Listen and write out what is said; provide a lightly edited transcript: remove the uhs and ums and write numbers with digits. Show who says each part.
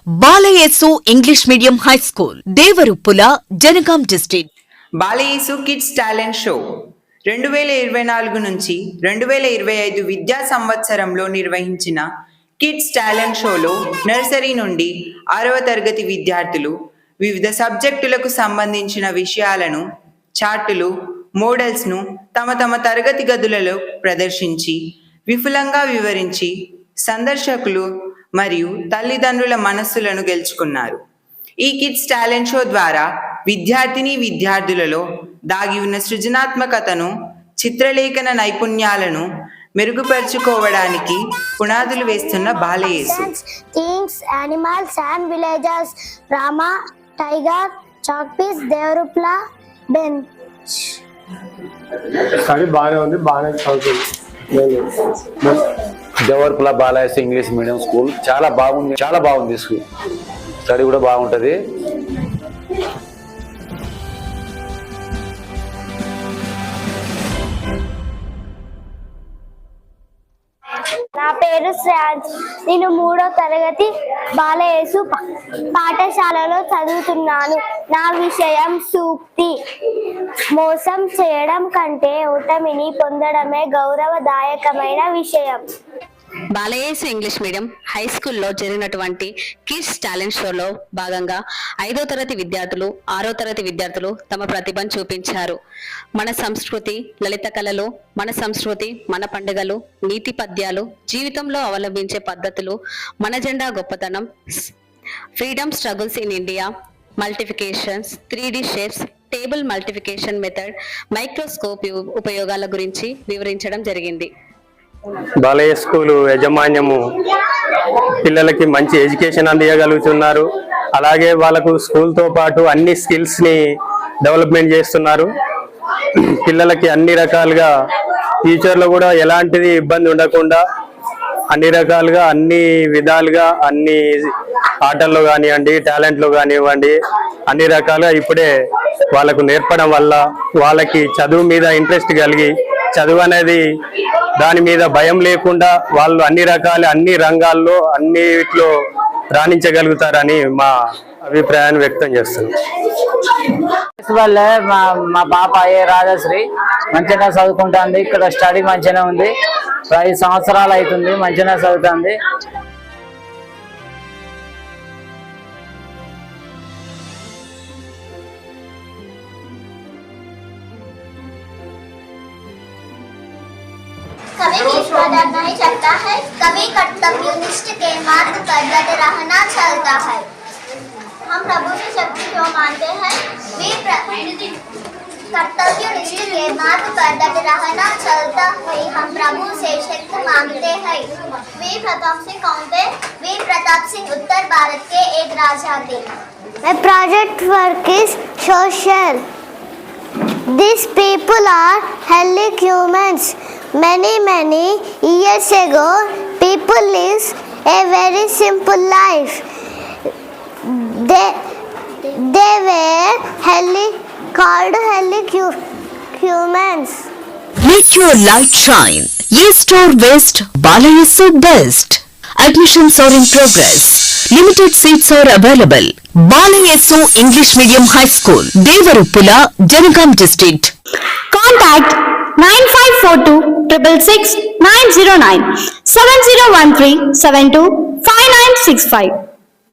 Speaker 1: బాలయేసు English medium high school Devaruppula Jangaon district.
Speaker 2: Balayesu kids talent show 2024 నుంచి 2025 విద్యా సంవత్సరంలో నిర్వహించిన కిడ్స్ టాలెంట్ షోలో నర్సరీ నుండి 6వ తరగతి విద్యార్థులు వివిధ సబ్జెక్టులకు సంబంధించిన విషయాలను, చార్టులు, మోడల్స్ను తమ తరగతి గదులలో ప్రదర్శించి విపులంగా వివరించి సందర్శకులు మరియు తల్లిదండ్రుల మనస్సులను గెలుచుకున్నారు. ఈ కిడ్స్ టాలెంట్ షో ద్వారా విద్యార్థులలో దాగి ఉన్న సృజనాత్మకతను, చిత్రలేఖన నైపుణ్యాలను మెరుగుపరుచుకోవడానికి పునాదులు వేస్తున్న Balayesu.
Speaker 3: Things, animals and villages, Rama, tiger, chalk piece, Devarupla, bench.
Speaker 4: Study బాగానే ఉంది, బాగానే చదువుతుంది.
Speaker 5: Devarupla Balayesu English medium school చాలా బాగుంది స్కూల్. స్టడీ కూడా బాగుంటుంది.
Speaker 3: నా పేరు శ్రేయాన్స్. నేను 3వ తరగతి బాలయేసు పాఠశాలలో చదువుతున్నాను. నా విషయం సూక్తి. మోసం చేయడం కంటే ఓటమిని పొందడమే గౌరవదాయకమైన విషయం.
Speaker 6: బాలయేసు ఇంగ్లీష్ మీడియం హై స్కూల్లో జరిగినటువంటి కిడ్స్ టాలెంట్ షోలో భాగంగా 5వ తరగతి విద్యార్థులు, 6వ తరగతి విద్యార్థులు తమ ప్రతిభను చూపించారు. మన సంస్కృతి, లలిత కళలు, మన సంస్కృతి, మన పండుగలు, నీతి పద్యాలు, జీవితంలో అవలంబించే పద్ధతులు, మన జెండా గొప్పతనం, freedom struggles in India, multiplications, 3D shapes, table multiplication method, microscope ఉపయోగాల గురించి వివరించడం జరిగింది.
Speaker 4: బాలయేసు స్కూల్ యాజమాన్యము పిల్లలకి మంచి ఎడ్యుకేషన్ అందించగలుగుతున్నారు. అలాగే వాళ్ళకు స్కూల్తో పాటు అన్ని స్కిల్స్ని డెవలప్మెంట్ చేస్తున్నారు. పిల్లలకి అన్ని రకాలుగా ఫ్యూచర్లో కూడా ఎలాంటిది ఇబ్బంది ఉండకుండా అన్ని రకాలుగా, అన్ని విధాలుగా, అన్ని ఆటల్లో కానివ్వండి, టాలెంట్లో కానివ్వండి, అన్ని రకాలుగా ఇప్పుడే వాళ్ళకు నేర్పడం వల్ల వాళ్ళకి చదువు మీద ఇంట్రెస్ట్ కలిగి, చదువు అనేది దాని మీద భయం లేకుండా వాళ్ళు అన్ని రంగాల్లో అన్నిట్లో రాణించగలుగుతారని మా అభిప్రాయాన్ని వ్యక్తం చేస్తున్నాం.
Speaker 7: వల్ల మా పాప రాజశ్రీ మంచిగా చదువుకుంటుంది. ఇక్కడ స్టడీ మంచిగా ఉంది. 5 సంవత్సరాలు అవుతుంది, మంచిగా చదువుతుంది.
Speaker 3: कभी ईश्वर नहीं चलता है, कभी कर्तव्यनिष्ठ के मार्ग पर डटे रहना चलता है. हम प्रभु से शक्ति जो मानते हैं, वे कर्तव्यनिष्ठ के मार्ग पर डटे रहना चलता है. हम प्रभु से शक्ति मांगते हैं. वीर प्रताप सिंह कौन थे? वीर प्रताप सिंह उत्तर भारत के एक राजा थे. My project work is social. These people are healthy humans. Many years ago, people lived a very simple life. They were called healthy humans.
Speaker 1: Make your light shine. East or West, Balayesu best. Admissions are in progress. Limited seats are available. Balayesu English Medium High School, Devaruppula, Janagam District.
Speaker 3: Contact 9542 666 909 7013 72 5965.